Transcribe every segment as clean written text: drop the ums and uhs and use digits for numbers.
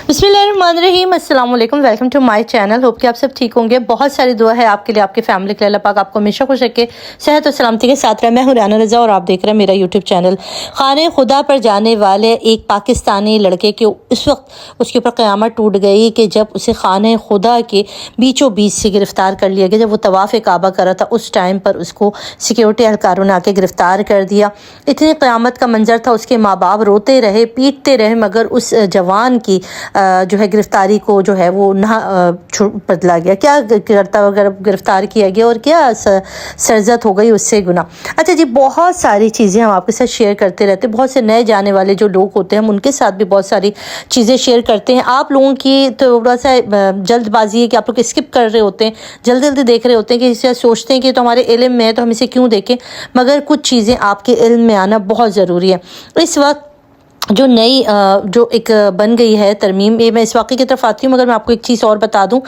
बिस्मिल्लाहिर्रहमानिर्रहीम, अस्सलाम वालेकुम। Welcome to my channel. Hope कि आप सब ठीक होंगे। बहुत सारी दुआ है आपके लिए, आपके फैमिली के लिए। अल्लाह पाक आपको हमेशा खुश रखे, सेहत और सलामती के साथ रहे। मैं हूं राना रज़ा और आप देख रहे हैं मेरा यूट्यूब चैनल। खाने खुदा पर जाने वाले एक पाकिस्तानी लड़के के इस वक्त उसके ऊपर क़यामत टूट गई कि जब उसे खाने खुदा के बीचों बीच से गिरफ़्तार कर लिया गया। जब वो तवाफ़ काबा कर रहा था उस टाइम पर उसको सिक्योरिटी एहलकारों ने आके गिरफ़्तार कर दिया। इतनी क़यामत का मंजर था। उसके माँ बाप रोते रहे, पीटते रहे, मगर उस जवान की जो है गिरफ्तारी को जो है वो ना बदला गया। क्या करता अगर गिरफ्तार किया गया और क्या सरजत हो गई उससे गुना। अच्छा जी, बहुत सारी चीज़ें हम आपके साथ शेयर करते रहते हैं। बहुत से नए जाने वाले जो लोग होते हैं हम उनके साथ भी बहुत सारी चीज़ें शेयर करते हैं। आप लोगों की थोड़ा सा जल्दबाजी है कि आप लोग स्किप कर रहे होते हैं, जल्दी जल्दी देख रहे होते हैं कि इसे सोचते हैं कि तो हमारे इल्म में है तो हम इसे क्यों देखें, मगर कुछ चीज़ें आपके इल्म में आना बहुत ज़रूरी है। इस वक्त जो नई जो एक बन गई है तरमीम, ये मैं इस वाक़े की तरफ आती हूँ, मगर मैं आपको एक चीज़ और बता दूँ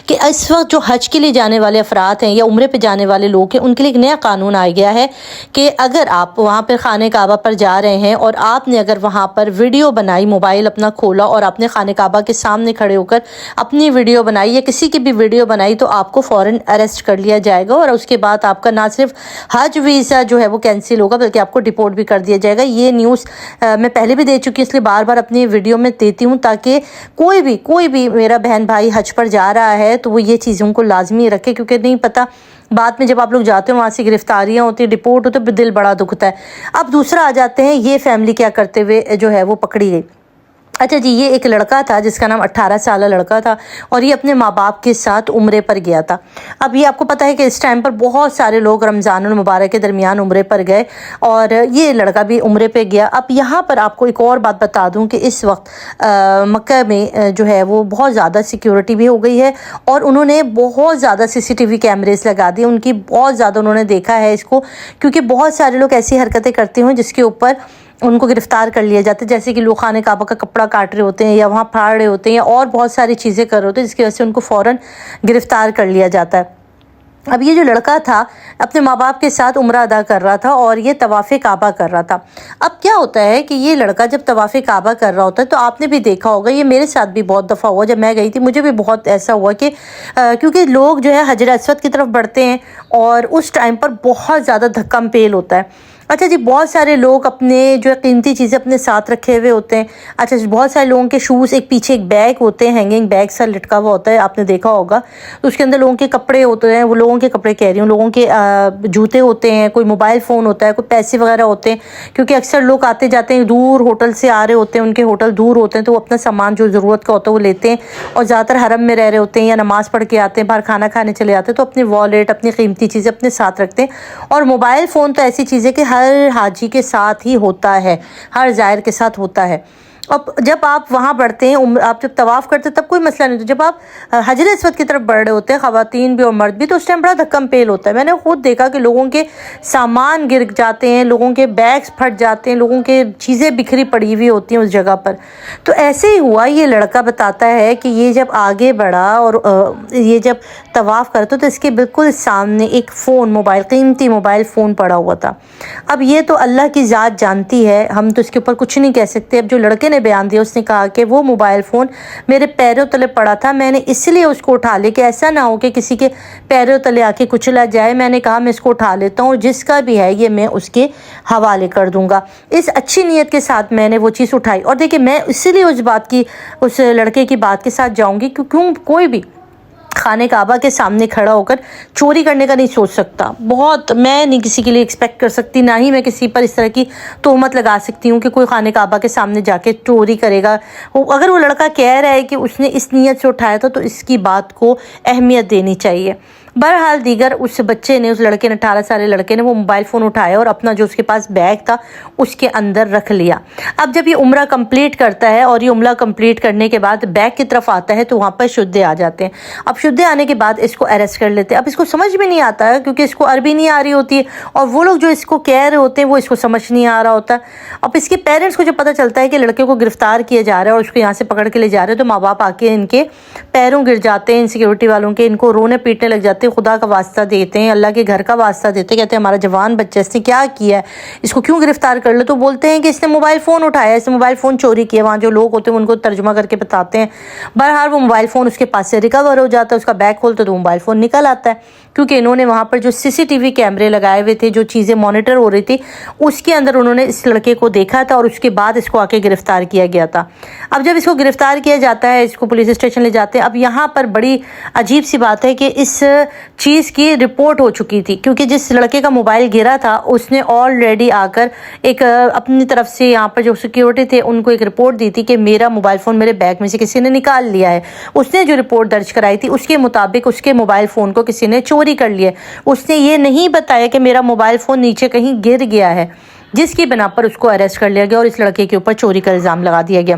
कि इस वक्त जो हज के लिए जाने वाले अफराद हैं या उम्रे पे जाने वाले लोग हैं उनके लिए एक नया कानून आ गया है कि अगर आप वहाँ पर खाने काबा पर जा रहे हैं और आपने अगर वहाँ पर वीडियो बनाई, मोबाइल अपना खोला और आपने खाने काबा के सामने खड़े होकर अपनी वीडियो बनाई या किसी की भी वीडियो बनाई, तो आपको फ़ौरन अरेस्ट कर लिया जाएगा और उसके बाद आपका ना सिर्फ हज वीज़ा जो है वो कैंसिल होगा बल्कि आपको डिपोर्ट भी कर दिया जाएगा। ये न्यूज़ मैं पहले भी दे चुकी, इसलिए बार बार अपनी वीडियो में देती हूँ ताकि कोई भी मेरा बहन भाई हज पर जा रहा है तो वो ये चीज़ों को लाजमी रखे, क्योंकि नहीं पता बाद में जब आप लोग जाते हो वहाँ से गिरफ्तारियाँ होती है, डिपोर्ट होते, दिल बड़ा दुखता है। अब दूसरा आ जाते हैं ये फैमिली क्या करते हुए जो है वो पकड़ी गई। अच्छा जी, ये एक लड़का था जिसका नाम 18 साल लड़का था और ये अपने माँ बाप के साथ उम्रे पर गया था। अब ये आपको पता है कि इस टाइम पर बहुत सारे लोग रमज़ानुल मुबारक के दरमियान उम्रे पर गए और ये लड़का भी उम्रे पे गया। अब यहाँ पर आपको एक और बात बता दूँ कि इस वक्त मक्का में जो है वो बहुत ज़्यादा सिक्योरिटी भी हो गई है और उन्होंने बहुत ज़्यादा CCTV कैमरेज लगा दिए। उनकी बहुत ज़्यादा उन्होंने देखा है इसको, क्योंकि बहुत सारे लोग ऐसी हरकतें करते हैं जिसके ऊपर उनको गिरफ्तार कर लिया जाता है, जैसे कि लोग खाने काबा का कपड़ा काट रहे होते हैं या वहाँ फाड़ रहे होते हैं या और बहुत सारी चीज़ें कर रहे होते हैं, जिसकी वजह से उनको फ़ौरन गिरफ्तार कर लिया जाता है। अब ये जो लड़का था अपने माँ बाप के साथ उम्रा अदा कर रहा था और ये तवाफ़े काबा कर रहा था। अब क्या होता है कि ये लड़का जब तवाफ़े काबा कर रहा होता है तो आपने भी देखा होगा, ये मेरे साथ भी बहुत दफ़ा हुआ, जब मैं गई थी मुझे भी बहुत ऐसा हुआ कि क्योंकि लोग जो है हजर अस्वद की तरफ बढ़ते हैं और उस टाइम पर बहुत ज़्यादा धक्का पेल होता है। अच्छा जी, बहुत सारे लोग अपने जो है कीमती चीज़ें अपने साथ रखे हुए होते हैं। अच्छा जी, बहुत सारे लोगों के शूज़, एक पीछे एक बैग होते हैं, हैंगिंग बैग सा लटका हुआ होता है, आपने देखा होगा। तो उसके अंदर लोगों के कपड़े होते हैं, वो लोगों के कपड़े कह रही हूँ, लोगों के जूते होते हैं, कोई मोबाइल फ़ोन होता है, कोई पैसे वगैरह होते हैं, क्योंकि अक्सर लोग आते जाते हैं, दूर होटल से आ रहे होते हैं, उनके होटल दूर होते हैं, तो वो अपना सामान जो ज़रूरत का होता है वो लेते हैं और ज़्यादातर हरम में रह रहे होते हैं या नमाज़ पढ़ के आते हैं, बाहर खाना खाने चले जाते हैं, तो अपनी वॉलेट, अपनी कीमती चीज़ें अपने साथ रखते हैं। और मोबाइल फ़ोन तो ऐसी चीज़ है कि हर हाजी के साथ ही होता है, हर ज़ायर के साथ होता है। अब जब आप वहाँ बढ़ते हैं, आप जब तवाफ़ करते हैं तब कोई मसला नहीं होता। जब आप हजर अस्वद की तरफ बढ़ रहे होते हैं, ख़वातीन भी और मर्द भी, तो उस टाइम बड़ा धक्कम पेल होता है। मैंने खुद देखा कि लोगों के सामान गिर जाते हैं, लोगों के बैग्स फट जाते हैं, लोगों के चीज़ें बिखरी पड़ी हुई होती हैं उस जगह पर। तो ऐसे ही हुआ, ये लड़का बताता है कि ये जब आगे बढ़ा और ये जब तवाफ़ करते तो इसके बिल्कुल सामने एक फ़ोन, मोबाइल, कीमती मोबाइल फ़ोन पड़ा हुआ था। अब ये तो अल्लाह की ज़ात जानती है, हम तो इसके ऊपर कुछ नहीं कह सकते। अब जो लड़के ने बयान दिया, उसने कहा कि वो मोबाइल फ़ोन मेरे पैरों तले पड़ा था, मैंने इसलिए उसको उठा लिया कि ऐसा ना हो कि किसी के पैरों तले आके कुचला जाए। मैंने कहा मैं इसको उठा लेता हूँ, जिसका भी है ये मैं उसके हवाले कर दूँगा। इस अच्छी नीयत के साथ मैंने वो चीज़ उठाई। और देखिए, मैं इसीलिए उस लड़के की बात के साथ जाऊँगी क्यों कोई भी खाने काबा के सामने खड़ा होकर चोरी करने का नहीं सोच सकता। बहुत, मैं नहीं किसी के लिए एक्सपेक्ट कर सकती, ना ही मैं किसी पर इस तरह की तोहमत लगा सकती हूँ कि कोई खाने काबा के सामने जाके चोरी करेगा। अगर वो लड़का कह रहा है कि उसने इस नीयत से उठाया था तो इसकी बात को अहमियत देनी चाहिए। बहरहाल दीगर उस बच्चे ने, उस लड़के ने, 18 साल लड़के ने वो मोबाइल फ़ोन उठाया और अपना जो उसके पास बैग था उसके अंदर रख लिया। अब जब ये उम्रा कंप्लीट करता है और ये उम्रा कंप्लीट करने के बाद बैग की तरफ आता है तो वहाँ पर शुद्धे आ जाते हैं। अब शुद्धे आने के बाद इसको अरेस्ट कर लेते हैं। अब इसको समझ में नहीं आता है क्योंकि इसको अरबी नहीं आ रही होती है और वो लोग जो इसको कह रहे होते हैं वो इसको समझ नहीं आ रहा होता। अब इसके पेरेंट्स को जब पता चलता है कि लड़के को गिरफ़्तार किया जा रहा है और उसको यहाँ से पकड़ के ले जा रहे हैं, तो माँ बाप आके इनके पैरों गिर जाते हैं, इन सिक्योरिटी वालों के, इनको रोने पीटने लग जाते हैं। جاتے ہیں خدا کا واسطہ دیتے ہیں, اللہ کے گھر کا واسطہ دیتے ہیں, کہتے ہیں ہمارا جوان بچہ اس نے کیا کیا ہے, اس کو کیوں گرفتار کر لو, تو بولتے ہیں کہ اس نے موبائل فون اٹھایا, اس نے موبائل فون چوری کیا. وہاں جو لوگ ہوتے ہیں ان کو ترجمہ کر کے بتاتے ہیں. بہرحال وہ موبائل فون اس کے پاس سے ریکور ہو جاتا ہے, اس کا بیگ کھولتے تو موبائل فون نکل آتا ہے, کیونکہ انہوں نے وہاں پر جو CCTV کیمرے لگائے ہوئے تھے, جو چیزیں مانیٹر ہو رہی تھی اس کے اندر انہوں نے اس لڑکے کو دیکھا تھا اور اس کے بعد اس کو آ کے گرفتار کیا گیا تھا. اب جب اس کو گرفتار کیا جاتا ہے, اس کو پولیس اسٹیشن لے جاتے ہیں. اب یہاں پر بڑی عجیب سی بات ہے کہ اس چیز کی رپورٹ ہو چکی تھی, کیونکہ جس لڑکے کا موبائل گرا تھا اس نے آلریڈی آ کر ایک اپنی طرف سے یہاں پر جو سیکیورٹی تھے ان کو ایک رپورٹ دی تھی کہ میرا موبائل فون میرے بیگ میں سے کسی نے نکال لیا ہے. اس نے جو رپورٹ درج کرائی تھی اس کے مطابق اس کے موبائل فون کو کسی نے چوری کر لیا. اس نے یہ نہیں بتایا کہ میرا موبائل فون نیچے کہیں گر گیا ہے, جس کی بنا پر اس کو اریسٹ کر لیا گیا اور اس لڑکے کے اوپر چوری کا الزام لگا دیا گیا.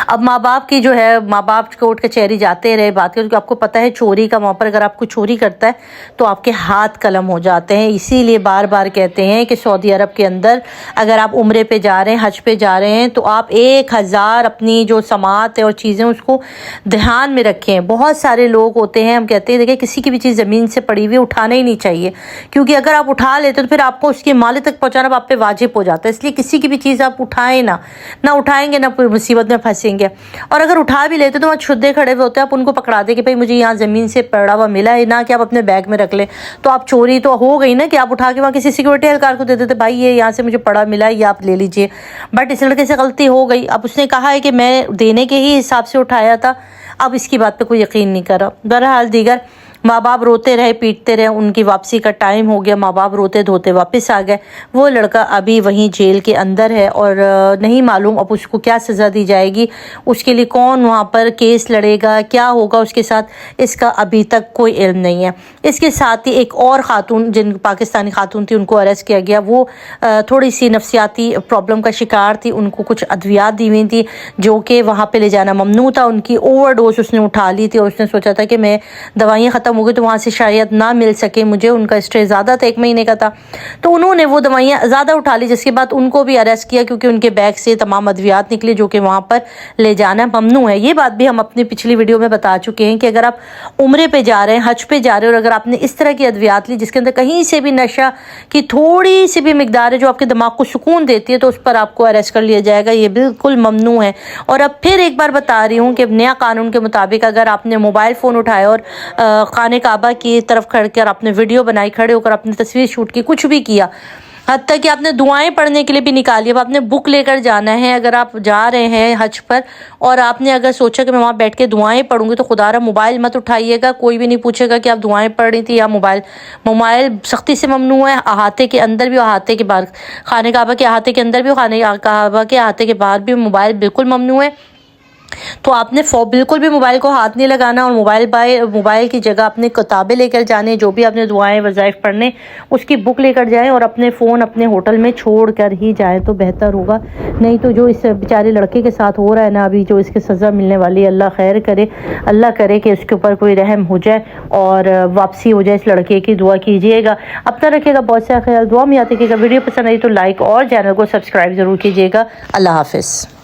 اب ماں باپ کی جو ہے, ماں باپ کورٹ کچہری جاتے رہے بات کرتے, کیونکہ آپ کو پتہ ہے چوری کا وہاں پر اگر آپ کو چوری کرتا ہے تو آپ کے ہاتھ قلم ہو جاتے ہیں. اسی لیے بار بار کہتے ہیں کہ سعودی عرب کے اندر اگر آپ عمرے پہ جا رہے ہیں, حج پہ جا رہے ہیں, تو آپ 1000 اپنی جو سماعت ہے اور چیزیں اس کو دھیان میں رکھیں. بہت سارے لوگ ہوتے ہیں, ہم کہتے ہیں دیکھیں کسی کی بھی چیز زمین سے پڑی ہوئی اٹھانا ہی نہیں چاہیے, کیونکہ اگر آپ اٹھا لیتے تو پھر آپ کو اس کے مالک تک پہنچانا آپ پہ واجب ہو جاتا ہے. اس لیے کسی کی بھی چیز آپ اٹھائیں نہ اٹھائیں گے نہ کوئی مصیبت میں پھنسیں گے. اور اگر اٹھا بھی لیتے تو وہاں چھدے کھڑے ہوئے ہوتے ہیں, آپ ان کو پکڑا دیں کہ بھائی مجھے یہاں زمین سے پڑا ہوا ملا ہے, نہ کہ آپ اپنے بیگ میں رکھ لیں. تو آپ چوری تو ہو گئی نا کہ آپ اٹھا کے وہاں کسی سیکورٹی اہلکار کو دے دیتے, بھائی یہ یہاں سے مجھے پڑا ملا ہے, یہ آپ لے لیجئے. بٹ اس لڑکے سے غلطی ہو گئی. اب اس نے کہا ہے کہ میں دینے کے ہی حساب سے اٹھایا تھا, اب اس کی بات پہ کوئی یقین نہیں کر رہا. بہرحال دیگر ماں باپ روتے رہے پیٹتے رہے, ان کی واپسی کا ٹائم ہو گیا, ماں باپ روتے دھوتے واپس آ گئے. وہ لڑکا ابھی وہیں جیل کے اندر ہے اور نہیں معلوم اب اس کو کیا سزا دی جائے گی, اس کے لیے کون وہاں پر کیس لڑے گا, کیا ہوگا اس کے ساتھ, اس کا ابھی تک کوئی علم نہیں ہے. اس کے ساتھ ہی ایک اور خاتون, جن پاکستانی خاتون تھی, ان کو اریسٹ کیا گیا. وہ تھوڑی سی نفسیاتی پرابلم کا شکار تھی, ان کو کچھ ادویات دی ہوئی تھی جو کہ وہاں پہ لے جانا ممنوع تھا. ان کی اوور ڈوز اس نے اٹھا لی تھی اور اس نے سوچا تھا کہ میں دوائیاں ختم ہو گئی تو وہاں سے شاید نہ مل سکے مجھے, ان کا اسٹے زیادہ تھا, 1 مہینے کا تھا, تو انہوں نے وہ دوائیاں زیادہ اٹھا لی, جس کے بعد ان کو بھی اریسٹ کیا, کیونکہ ان کے بیگ سے تمام ادویات نکلے جو کہ وہاں پر لے جانا ممنوع ہے. یہ بات بھی ہم اپنی پچھلی ویڈیو میں بتا چکے ہیں کہ اگر آپ عمرے پہ جا رہے ہیں, حج پہ جا رہے ہیں, اور اگر آپ نے اس طرح کی ادویات لی جس کے اندر کہیں سے بھی نشہ کی تھوڑی سی بھی مقدار ہے جو آپ کے دماغ کو سکون دیتی ہے, تو اس پر آپ کو اریسٹ کر لیا جائے گا. یہ بالکل ممنوع ہے. اور اب پھر ایک بار بتا رہی ہوں کہ نیا قانون کے مطابق اگر آپ نے موبائل فون اٹھایا اور خانہ کعبہ کی طرف کھڑ کر آپ نے ویڈیو بنائی, کھڑے ہو کر اپنی تصویر شوٹ کی, کچھ بھی کیا, حتیٰ کہ آپ نے دعائیں پڑھنے کے لیے بھی نکالی, اب آپ نے بک لے کر جانا ہے. اگر آپ جا رہے ہیں حج پر اور آپ نے اگر سوچا کہ میں وہاں بیٹھ کے دعائیں پڑھوں گی, تو خدا را موبائل مت اٹھائیے گا. کوئی بھی نہیں پوچھے گا کہ آپ دعائیں پڑھ رہی تھی یا موبائل سختی سے ممنوع ہے. احاطے کے اندر بھی, احاطے کے باہر, خانہ کعبہ کے احاطے کے اندر بھی, خانہ کعبہ کے احاطے کے باہر بھی موبائل بالکل ممنوع ہے. تو آپ نے بالکل بھی موبائل کو ہاتھ نہیں لگانا, اور موبائل کی جگہ اپنے کتابیں لے کر جانے, جو بھی آپ نے دعائیں وظائف پڑھنے اس کی بک لے کر جائیں, اور اپنے فون اپنے ہوٹل میں چھوڑ کر ہی جائیں تو بہتر ہوگا. نہیں تو جو اس بیچارے لڑکے کے ساتھ ہو رہا ہے نا ابھی, جو اس کی سزا ملنے والی ہے, اللہ خیر کرے, اللہ کرے کہ اس کے اوپر کوئی رحم ہو جائے اور واپسی ہو جائے اس لڑکے کی. دعا کیجیے گا, اپنا رکھیے گا بہت سا خیال, دعا میں یاد رکھیے گا. ویڈیو پسند آئی تو لائک اور چینل کو سبسکرائب ضرور کیجیے گا. اللہ حافظ.